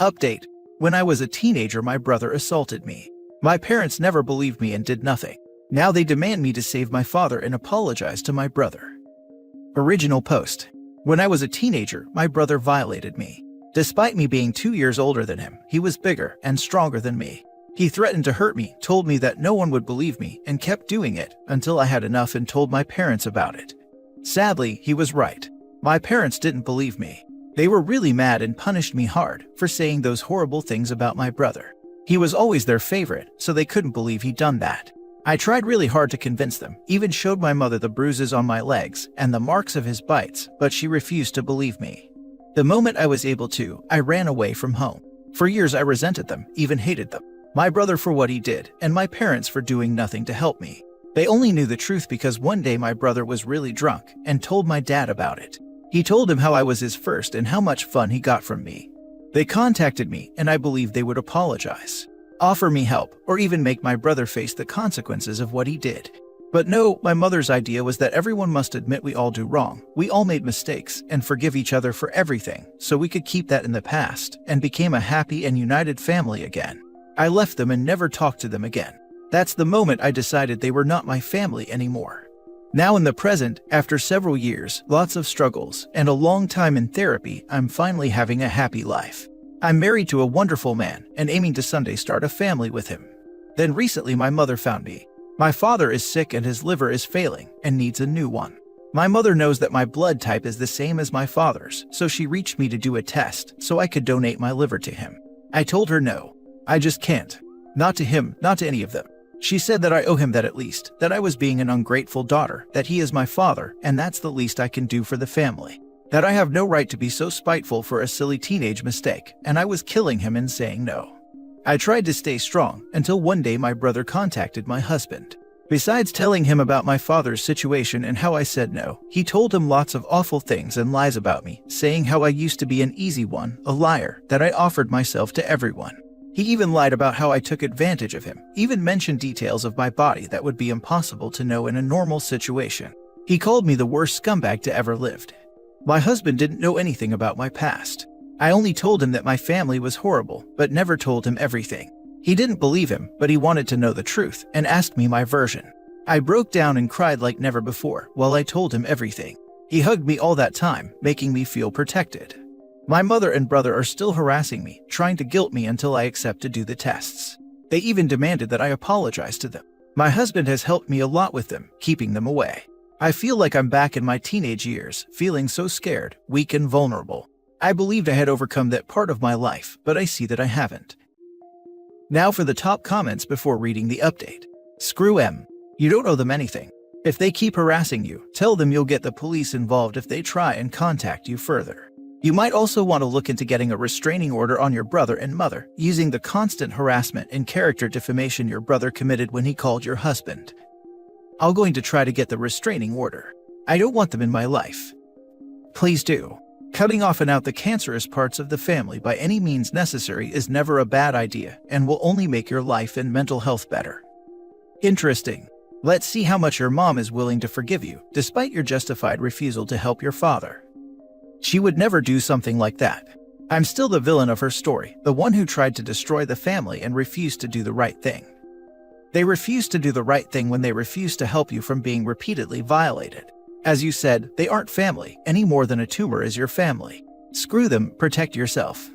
Update. When I was a teenager, my brother assaulted me. My parents never believed me and did nothing. Now they demand me to save my father and apologize to my brother. Original post. When I was a teenager, my brother violated me. Despite me being 2 years older than him, he was bigger and stronger than me. He threatened to hurt me, told me that no one would believe me, and kept doing it until I had enough and told my parents about it. Sadly, he was right. My parents didn't believe me. They were really mad and punished me hard for saying those horrible things about my brother. He was always their favorite, so they couldn't believe he'd done that. I tried really hard to convince them, even showed my mother the bruises on my legs and the marks of his bites, but she refused to believe me. The moment I was able to, I ran away from home. For years I resented them, even hated them. My brother for what he did, and my parents for doing nothing to help me. They only knew the truth because one day my brother was really drunk and told my dad about it. He told him how I was his first and how much fun he got from me. They contacted me and I believed they would apologize, offer me help, or even make my brother face the consequences of what he did. But no, my mother's idea was that everyone must admit we all do wrong, we all made mistakes, and forgive each other for everything, so we could keep that in the past and became a happy and united family again. I left them and never talked to them again. That's the moment I decided they were not my family anymore. Now in the present, after several years, lots of struggles, and a long time in therapy, I'm finally having a happy life. I'm married to a wonderful man and aiming to someday start a family with him. Then recently my mother found me. My father is sick and his liver is failing and needs a new one. My mother knows that my blood type is the same as my father's, so she reached me to do a test so I could donate my liver to him. I told her no. I just can't. Not to him, not to any of them. She said that I owe him that at least, that I was being an ungrateful daughter, that he is my father, and that's the least I can do for the family. That I have no right to be so spiteful for a silly teenage mistake, and I was killing him in saying no. I tried to stay strong, until one day my brother contacted my husband. Besides telling him about my father's situation and how I said no, he told him lots of awful things and lies about me, saying how I used to be an easy one, a liar, that I offered myself to everyone. He even lied about how I took advantage of him, even mentioned details of my body that would be impossible to know in a normal situation. He called me the worst scumbag to ever lived. My husband didn't know anything about my past. I only told him that my family was horrible, but never told him everything. He didn't believe him, but he wanted to know the truth and asked me my version. I broke down and cried like never before while I told him everything. He hugged me all that time, making me feel protected. My mother and brother are still harassing me, trying to guilt me until I accept to do the tests. They even demanded that I apologize to them. My husband has helped me a lot with them, keeping them away. I feel like I'm back in my teenage years, feeling so scared, weak and vulnerable. I believed I had overcome that part of my life, but I see that I haven't. Now for the top comments before reading the update. Screw M. You don't owe them anything. If they keep harassing you, tell them you'll get the police involved if they try and contact you further. You might also want to look into getting a restraining order on your brother and mother, using the constant harassment and character defamation your brother committed when he called your husband. I'm going to try to get the restraining order. I don't want them in my life. Please do. Cutting off and out the cancerous parts of the family by any means necessary is never a bad idea and will only make your life and mental health better. Interesting. Let's see how much your mom is willing to forgive you, despite your justified refusal to help your father. She would never do something like that. I'm still the villain of her story, the one who tried to destroy the family and refused to do the right thing. They refused to do the right thing when they refused to help you from being repeatedly violated. As you said, they aren't family, any more than a tumor is your family. Screw them, protect yourself.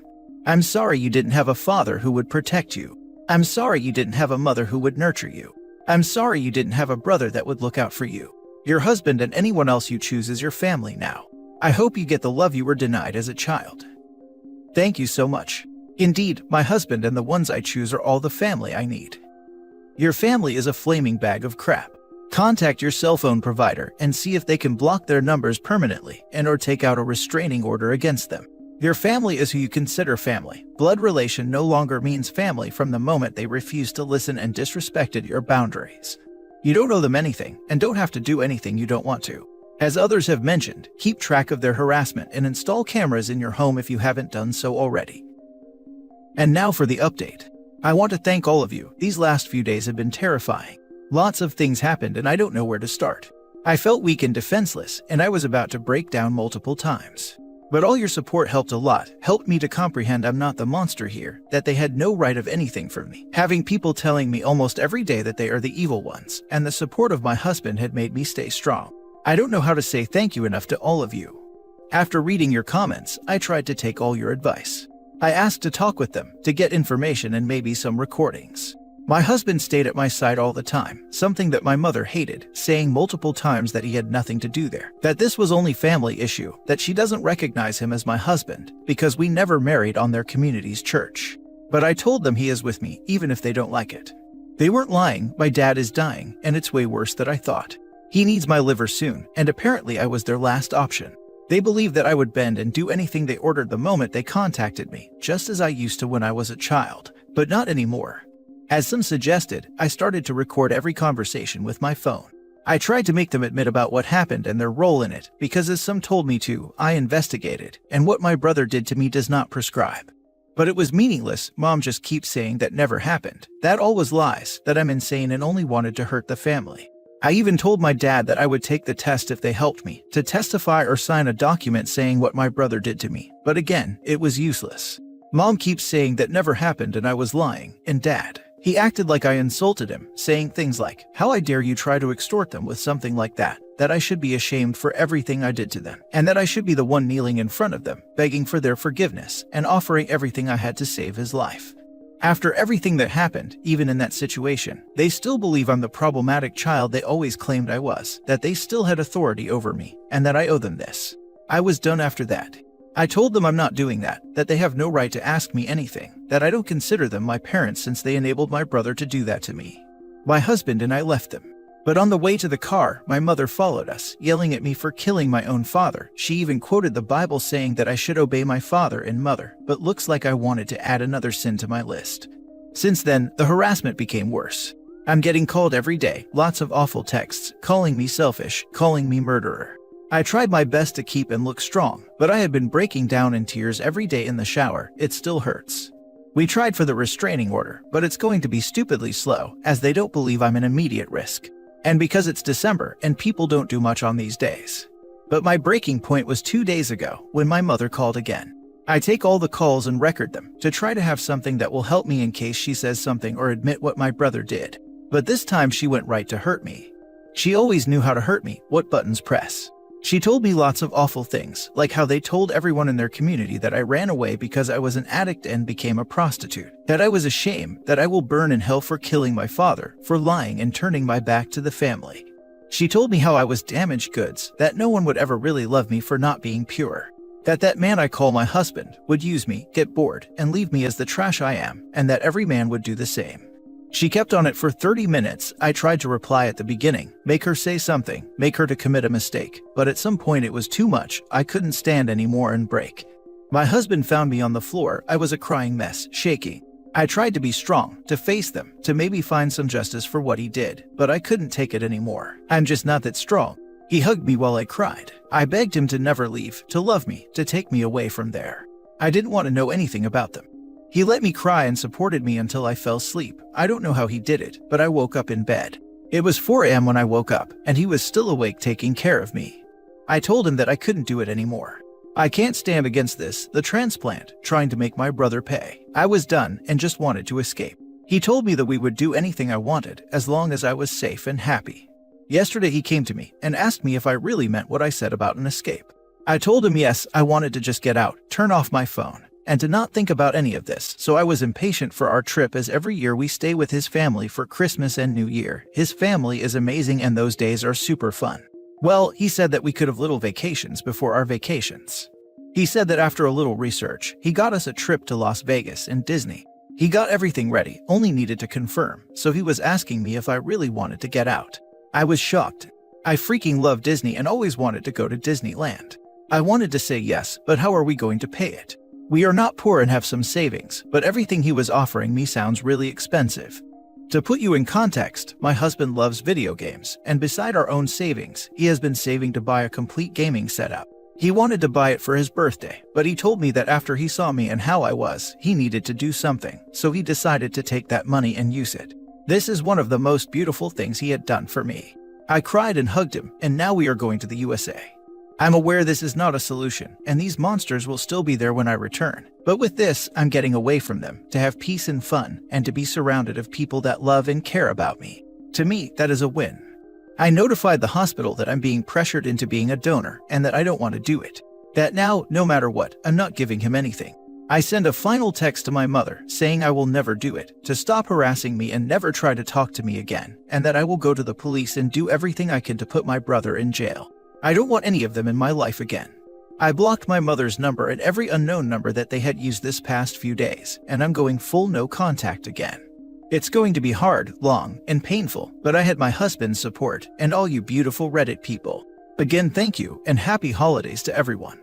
I'm sorry you didn't have a father who would protect you. I'm sorry you didn't have a mother who would nurture you. I'm sorry you didn't have a brother that would look out for you. Your husband and anyone else you choose is your family now. I hope you get the love you were denied as a child. Thank you so much. Indeed, my husband and the ones I choose are all the family I need. Your family is a flaming bag of crap. Contact your cell phone provider and see if they can block their numbers permanently and/or take out a restraining order against them. Your family is who you consider family. Blood relation no longer means family from the moment they refuse to listen and disrespected your boundaries. You don't owe them anything and don't have to do anything you don't want to. As others have mentioned, keep track of their harassment and install cameras in your home if you haven't done so already. And now for the update. I want to thank all of you. These last few days have been terrifying. Lots of things happened and I don't know where to start. I felt weak and defenseless, and I was about to break down multiple times. But all your support helped a lot, helped me to comprehend I'm not the monster here, that they had no right of anything from me. Having people telling me almost every day that they are the evil ones, and the support of my husband had made me stay strong. I don't know how to say thank you enough to all of you. After reading your comments, I tried to take all your advice. I asked to talk with them, to get information and maybe some recordings. My husband stayed at my side all the time, something that my mother hated, saying multiple times that he had nothing to do there, that this was only family issue, that she doesn't recognize him as my husband, because we never married on their community's church. But I told them he is with me, even if they don't like it. They weren't lying, my dad is dying, and it's way worse than I thought. He needs my liver soon, and apparently I was their last option. They believed that I would bend and do anything they ordered the moment they contacted me, just as I used to when I was a child, but not anymore. As some suggested, I started to record every conversation with my phone. I tried to make them admit about what happened and their role in it, because as some told me to, I investigated, and what my brother did to me does not prescribe. But it was meaningless. Mom just keeps saying that never happened. That all was lies, that I'm insane and only wanted to hurt the family. I even told my dad that I would take the test if they helped me, to testify or sign a document saying what my brother did to me, but again, it was useless. Mom keeps saying that never happened and I was lying, and Dad, he acted like I insulted him, saying things like, "How I dare you try to extort them with something like that, that I should be ashamed for everything I did to them, and that I should be the one kneeling in front of them, begging for their forgiveness, and offering everything I had to save his life." After everything that happened, even in that situation, they still believe I'm the problematic child they always claimed I was, that they still had authority over me, and that I owe them this. I was done after that. I told them I'm not doing that they have no right to ask me anything, that I don't consider them my parents since they enabled my brother to do that to me. My husband and I left them. But on the way to the car, my mother followed us, yelling at me for killing my own father. She even quoted the Bible saying that I should obey my father and mother, but looks like I wanted to add another sin to my list. Since then, the harassment became worse. I'm getting called every day, lots of awful texts, calling me selfish, calling me murderer. I tried my best to keep and look strong, but I had been breaking down in tears every day in the shower. It still hurts. We tried for the restraining order, but it's going to be stupidly slow, as they don't believe I'm an immediate risk. And because it's December and people don't do much on these days. But my breaking point was 2 days ago, when my mother called again. I take all the calls and record them, to try to have something that will help me in case she says something or admit what my brother did. But this time she went right to hurt me. She always knew how to hurt me, what buttons press. She told me lots of awful things, like how they told everyone in their community that I ran away because I was an addict and became a prostitute, that I was a shame, that I will burn in hell for killing my father, for lying and turning my back to the family. She told me how I was damaged goods, that no one would ever really love me for not being pure, that man I call my husband would use me, get bored, and leave me as the trash I am, and that every man would do the same. She kept on it for 30 minutes. I tried to reply at the beginning, make her say something, make her to commit a mistake, but at some point it was too much. I couldn't stand anymore and break. My husband found me on the floor. I was a crying mess, shaking. I tried to be strong, to face them, to maybe find some justice for what he did, but I couldn't take it anymore. I'm just not that strong. He hugged me while I cried. I begged him to never leave, to love me, to take me away from there. I didn't want to know anything about them. He let me cry and supported me until I fell asleep. I don't know how he did it, but I woke up in bed. It was 4 a.m. when I woke up, and he was still awake taking care of me. I told him that I couldn't do it anymore. I can't stand against this, the transplant, trying to make my brother pay. I was done and just wanted to escape. He told me that we would do anything I wanted, as long as I was safe and happy. Yesterday he came to me and asked me if I really meant what I said about an escape. I told him yes, I wanted to just get out, turn off my phone, and to not think about any of this, so I was impatient for our trip as every year we stay with his family for Christmas and New Year. His family is amazing and those days are super fun. Well, he said that we could have little vacations before our vacations. He said that after a little research, he got us a trip to Las Vegas and Disney. He got everything ready, only needed to confirm, so he was asking me if I really wanted to get out. I was shocked. I freaking love Disney and always wanted to go to Disneyland. I wanted to say yes, but how are we going to pay it? We are not poor and have some savings, but everything he was offering me sounds really expensive. To put you in context, my husband loves video games, and beside our own savings, he has been saving to buy a complete gaming setup. He wanted to buy it for his birthday, but he told me that after he saw me and how I was, he needed to do something, so he decided to take that money and use it. This is one of the most beautiful things he had done for me. I cried and hugged him, and now we are going to the USA. I'm aware this is not a solution, and these monsters will still be there when I return. But with this, I'm getting away from them, to have peace and fun, and to be surrounded of people that love and care about me. To me, that is a win. I notified the hospital that I'm being pressured into being a donor, and that I don't want to do it. That now, no matter what, I'm not giving him anything. I send a final text to my mother, saying I will never do it, to stop harassing me and never try to talk to me again, and that I will go to the police and do everything I can to put my brother in jail. I don't want any of them in my life again. I blocked my mother's number and every unknown number that they had used this past few days, and I'm going full no contact again. It's going to be hard, long, and painful, but I had my husband's support, and all you beautiful Reddit people. Again, thank you, and happy holidays to everyone.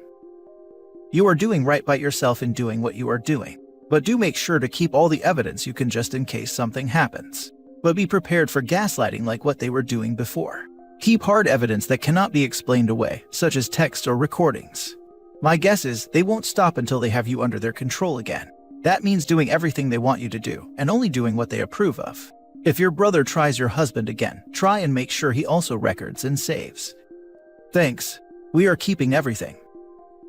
You are doing right by yourself in doing what you are doing, but do make sure to keep all the evidence you can just in case something happens. But be prepared for gaslighting like what they were doing before. Keep hard evidence that cannot be explained away, such as text or recordings. My guess is they won't stop until they have you under their control again. That means doing everything they want you to do, and only doing what they approve of. If your brother tries your husband again, try and make sure he also records and saves. Thanks. We are keeping everything.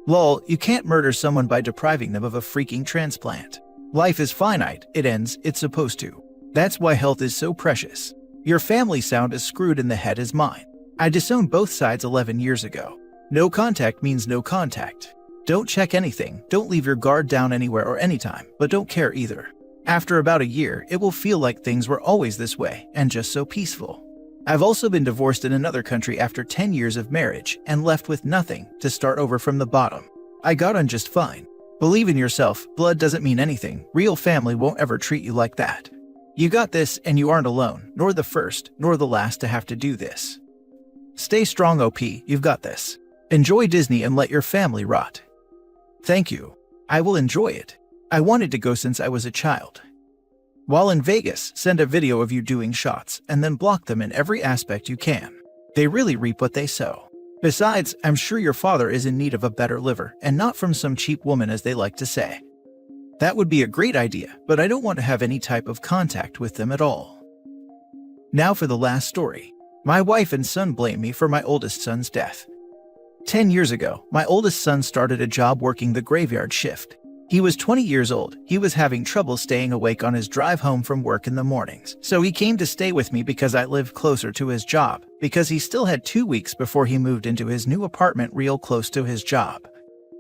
Lol, you can't murder someone by depriving them of a freaking transplant. Life is finite, it ends, it's supposed to. That's why health is so precious. Your family sound as screwed in the head as mine. I disowned both sides 11 years ago. No contact means no contact. Don't check anything, don't leave your guard down anywhere or anytime, but don't care either. After about a year, it will feel like things were always this way, and just so peaceful. I've also been divorced in another country after 10 years of marriage, and left with nothing, to start over from the bottom. I got on just fine. Believe in yourself, blood doesn't mean anything, real family won't ever treat you like that. You got this, and you aren't alone, nor the first, nor the last to have to do this. Stay strong, OP, you've got this. Enjoy Disney and let your family rot. Thank you. I will enjoy it. I wanted to go since I was a child. While in Vegas, send a video of you doing shots, and then block them in every aspect you can. They really reap what they sow. Besides, I'm sure your father is in need of a better liver, and not from some cheap woman as they like to say. That would be a great idea, but I don't want to have any type of contact with them at all. Now for the last story. My wife and son blame me for my oldest son's death. 10 years ago, my oldest son started a job working the graveyard shift. He was 20 years old. He was having trouble staying awake on his drive home from work in the mornings. So he came to stay with me because I lived closer to his job, because he still had 2 weeks before he moved into his new apartment real close to his job.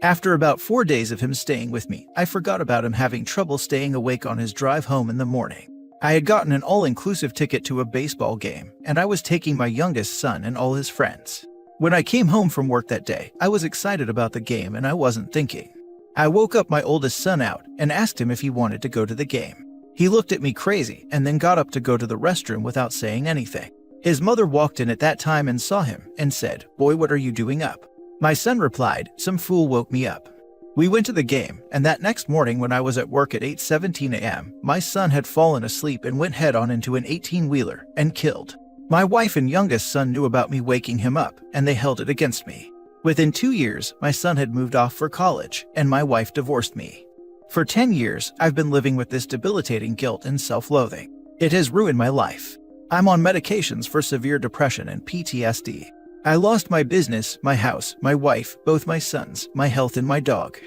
After about 4 days of him staying with me, I forgot about him having trouble staying awake on his drive home in the morning. I had gotten an all-inclusive ticket to a baseball game, and I was taking my youngest son and all his friends. When I came home from work that day, I was excited about the game and I wasn't thinking. I woke up my oldest son out and asked him if he wanted to go to the game. He looked at me crazy and then got up to go to the restroom without saying anything. His mother walked in at that time and saw him and said, "Boy, what are you doing up?" My son replied, "Some fool woke me up." We went to the game, and that next morning when I was at work at 8:17 a.m., my son had fallen asleep and went head-on into an 18-wheeler and killed. My wife and youngest son knew about me waking him up, and they held it against me. Within 2 years, my son had moved off for college, and my wife divorced me. For 10 years, I've been living with this debilitating guilt and self-loathing. It has ruined my life. I'm on medications for severe depression and PTSD. I lost my business, my house, my wife, both my sons, my health and my dog.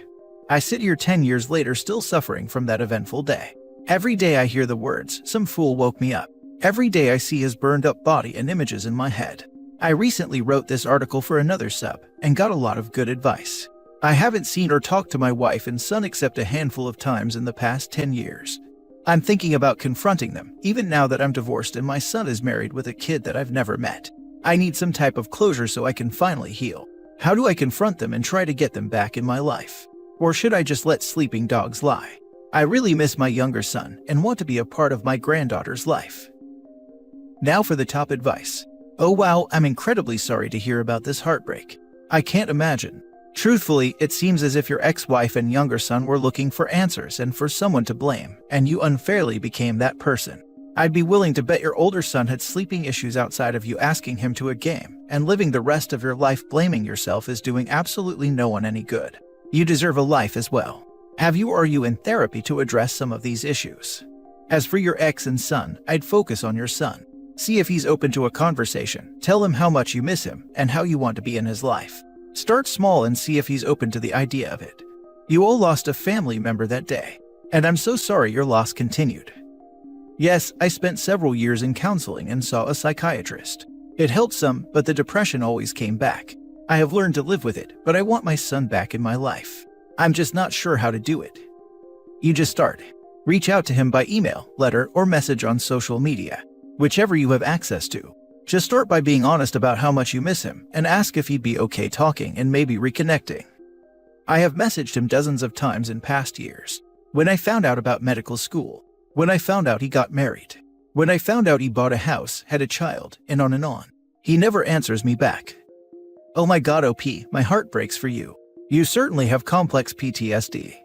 I sit here 10 years later still suffering from that eventful day. Every day I hear the words, "Some fool woke me up." Every day I see his burned up body and images in my head. I recently wrote this article for another sub and got a lot of good advice. I haven't seen or talked to my wife and son except a handful of times in the past 10 years. I'm thinking about confronting them, even now that I'm divorced and my son is married with a kid that I've never met. I need some type of closure so I can finally heal. How do I confront them and try to get them back in my life? Or should I just let sleeping dogs lie? I really miss my younger son and want to be a part of my granddaughter's life. Now for the top advice. Oh wow, I'm incredibly sorry to hear about this heartbreak. I can't imagine. Truthfully, it seems as if your ex-wife and younger son were looking for answers and for someone to blame, and you unfairly became that person. I'd be willing to bet your older son had sleeping issues outside of you asking him to a game, and living the rest of your life blaming yourself is doing absolutely no one any good. You deserve a life as well. Have you or are you in therapy to address some of these issues? As for your ex and son, I'd focus on your son. See if he's open to a conversation, tell him how much you miss him, and how you want to be in his life. Start small and see if he's open to the idea of it. You all lost a family member that day, and I'm so sorry your loss continued. Yes, I spent several years in counseling and saw a psychiatrist. It helped some, but the depression always came back. I have learned to live with it, but I want my son back in my life. I'm just not sure how to do it. You just start. Reach out to him by email, letter, or message on social media, whichever you have access to. Just start by being honest about how much you miss him and ask if he'd be okay talking and maybe reconnecting. I have messaged him dozens of times in past years. When I found out about medical school, when I found out he got married, when I found out he bought a house, had a child, and on and on. He never answers me back. Oh my god, OP, my heart breaks for you. You certainly have complex PTSD.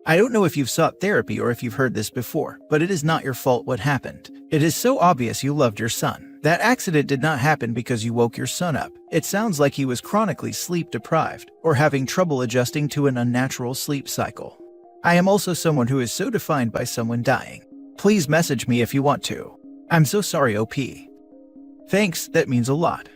I don't know if you've sought therapy or if you've heard this before, but it is not your fault what happened. It is so obvious you loved your son. That accident did not happen because you woke your son up. It sounds like he was chronically sleep deprived or having trouble adjusting to an unnatural sleep cycle. I am also someone who is so defined by someone dying. Please message me if you want to. I'm so sorry, OP. Thanks, that means a lot.